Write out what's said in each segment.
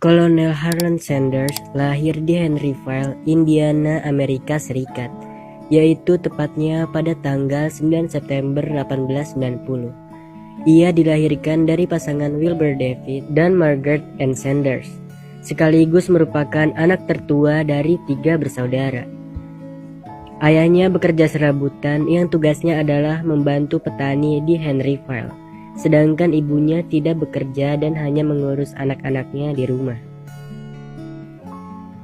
Kolonel Harlan Sanders lahir di Henryville, Indiana, Amerika Serikat, yaitu tepatnya pada tanggal 9 September 1890. Ia dilahirkan dari pasangan Wilbur David dan Margaret Ann Sanders, sekaligus merupakan anak tertua dari 3 bersaudara. Ayahnya bekerja serabutan yang tugasnya adalah membantu petani di Henryville, sedangkan ibunya tidak bekerja dan hanya mengurus anak-anaknya di rumah.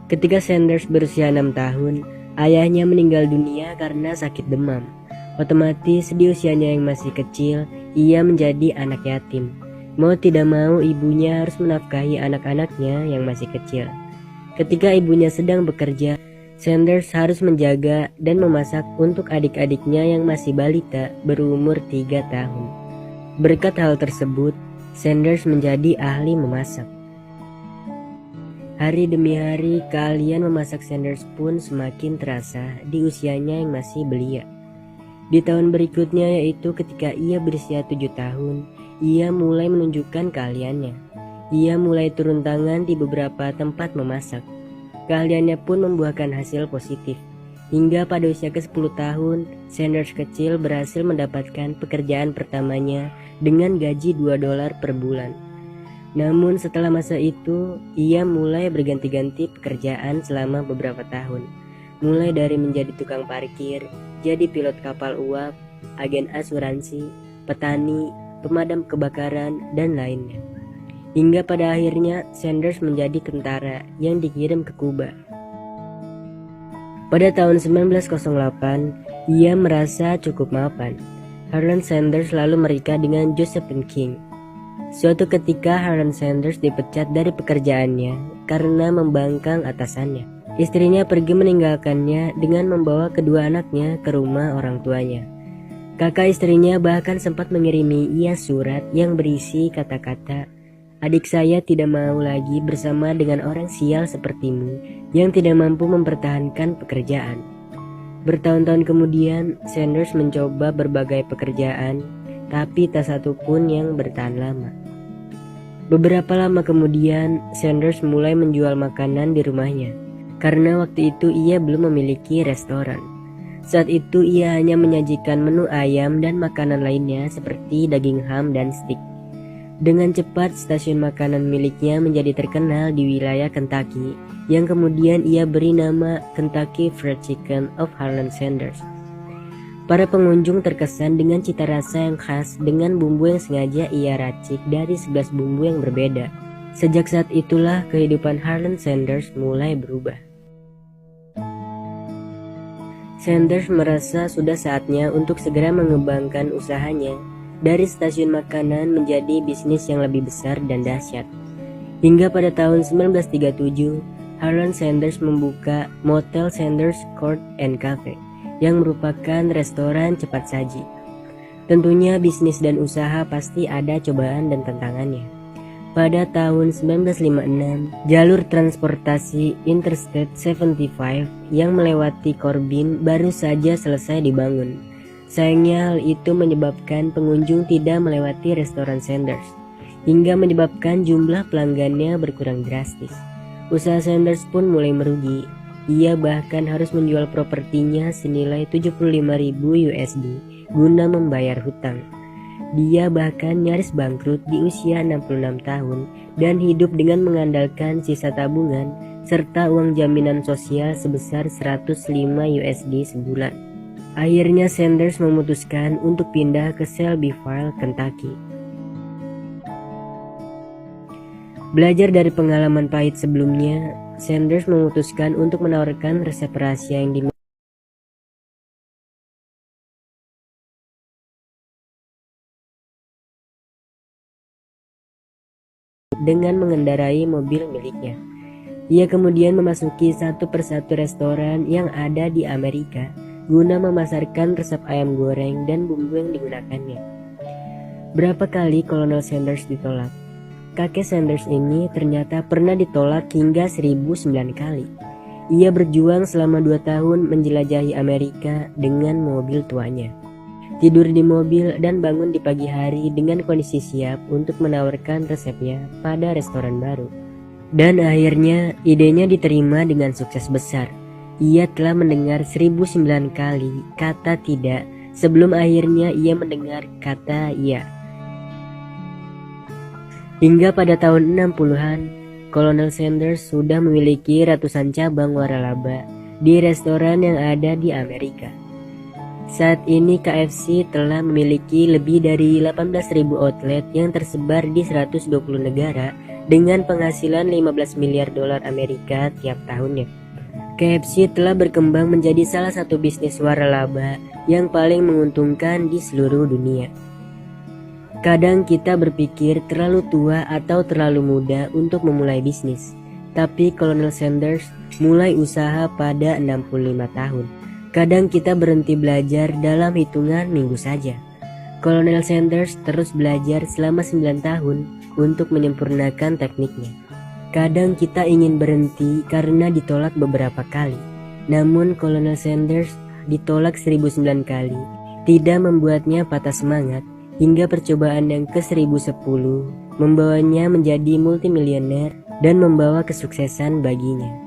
Ketika Sanders berusia 6 tahun, ayahnya meninggal dunia karena sakit demam. Otomatis di usianya yang masih kecil, ia menjadi anak yatim. Mau tidak mau ibunya harus menafkahi anak-anaknya yang masih kecil. Ketika ibunya sedang bekerja, Sanders harus menjaga dan memasak untuk adik-adiknya yang masih balita berumur 3 tahun. Berkat hal tersebut, Sanders menjadi ahli memasak. Hari demi hari, keahlian memasak Sanders pun semakin terasa di usianya yang masih belia. Di tahun berikutnya, yaitu ketika ia berusia 7 tahun, ia mulai menunjukkan keahliannya. Ia mulai turun tangan di beberapa tempat memasak. Keahliannya pun membuahkan hasil positif. Hingga pada usia ke-10 tahun, Sanders kecil berhasil mendapatkan pekerjaan pertamanya dengan gaji $2 per bulan. Namun setelah masa itu, ia mulai berganti-ganti pekerjaan selama beberapa tahun. Mulai dari menjadi tukang parkir, jadi pilot kapal uap, agen asuransi, petani, pemadam kebakaran, dan lainnya. Hingga pada akhirnya Sanders menjadi tentara yang dikirim ke Kuba. Pada tahun 1908, ia merasa cukup mapan. Harlan Sanders lalu menikah dengan Josephine King. Suatu ketika Harlan Sanders dipecat dari pekerjaannya karena membangkang atasannya. Istrinya pergi meninggalkannya dengan membawa kedua anaknya ke rumah orang tuanya. Kakak istrinya bahkan sempat mengirimi ia surat yang berisi kata-kata, "Adik saya tidak mau lagi bersama dengan orang sial sepertimu yang tidak mampu mempertahankan pekerjaan." Bertahun-tahun kemudian, Sanders mencoba berbagai pekerjaan, tapi tak satu pun yang bertahan lama. Beberapa lama kemudian, Sanders mulai menjual makanan di rumahnya, karena waktu itu ia belum memiliki restoran. Saat itu ia hanya menyajikan menu ayam dan makanan lainnya seperti daging ham dan steak. Dengan cepat, stasiun makanan miliknya menjadi terkenal di wilayah Kentucky, yang kemudian ia beri nama Kentucky Fried Chicken of Harlan Sanders. Para pengunjung terkesan dengan cita rasa yang khas dengan bumbu yang sengaja ia racik dari 11 bumbu yang berbeda. Sejak saat itulah kehidupan Harlan Sanders mulai berubah. Sanders merasa sudah saatnya untuk segera mengembangkan usahanya dari stasiun makanan menjadi bisnis yang lebih besar dan dahsyat. Hingga pada tahun 1937, Harlan Sanders membuka Motel Sanders Court and Cafe yang merupakan restoran cepat saji. Tentunya bisnis dan usaha pasti ada cobaan dan tantangannya. Pada tahun 1956, jalur transportasi Interstate 75 yang melewati Corbin baru saja selesai dibangun. Sayangnya hal itu menyebabkan pengunjung tidak melewati restoran Sanders, hingga menyebabkan jumlah pelanggannya berkurang drastis. Usaha Sanders pun mulai merugi. Ia bahkan harus menjual propertinya senilai $75.000 guna membayar hutang. Dia bahkan nyaris bangkrut di usia 66 tahun dan hidup dengan mengandalkan sisa tabungan serta uang jaminan sosial sebesar $105 sebulan. Akhirnya Sanders memutuskan untuk pindah ke Shelbyville, Kentucky. Belajar dari pengalaman pahit sebelumnya, Sanders memutuskan untuk menawarkan resep rahasia yang dimiliki dengan mengendarai mobil miliknya. Ia kemudian memasuki satu persatu restoran yang ada di Amerika guna memasarkan resep ayam goreng dan bumbu yang digunakannya. Berapa kali Kolonel Sanders ditolak? Kakek Sanders ini ternyata pernah ditolak hingga 1009 kali. Ia berjuang selama 2 tahun menjelajahi Amerika dengan mobil tuanya. Tidur di mobil dan bangun di pagi hari dengan kondisi siap untuk menawarkan resepnya pada restoran baru. Dan akhirnya idenya diterima dengan sukses besar. Ia telah mendengar 1009 kali kata tidak sebelum akhirnya ia mendengar kata iya. Hingga pada tahun 60-an, Colonel Sanders sudah memiliki ratusan cabang waralaba di restoran yang ada di Amerika. Saat ini KFC telah memiliki lebih dari 18.000 outlet yang tersebar di 120 negara dengan penghasilan 15 miliar dolar Amerika tiap tahunnya. KFC telah berkembang menjadi salah satu bisnis waralaba yang paling menguntungkan di seluruh dunia. Kadang kita berpikir terlalu tua atau terlalu muda untuk memulai bisnis, tapi Colonel Sanders mulai usaha pada 65 tahun. Kadang kita berhenti belajar dalam hitungan minggu saja. Colonel Sanders terus belajar selama 9 tahun untuk menyempurnakan tekniknya. Kadang kita ingin berhenti karena ditolak beberapa kali. Namun Colonel Sanders ditolak 1009 kali. Tidak membuatnya patah semangat hingga percobaan yang ke-1010 membawanya menjadi multimilioner dan membawa kesuksesan baginya.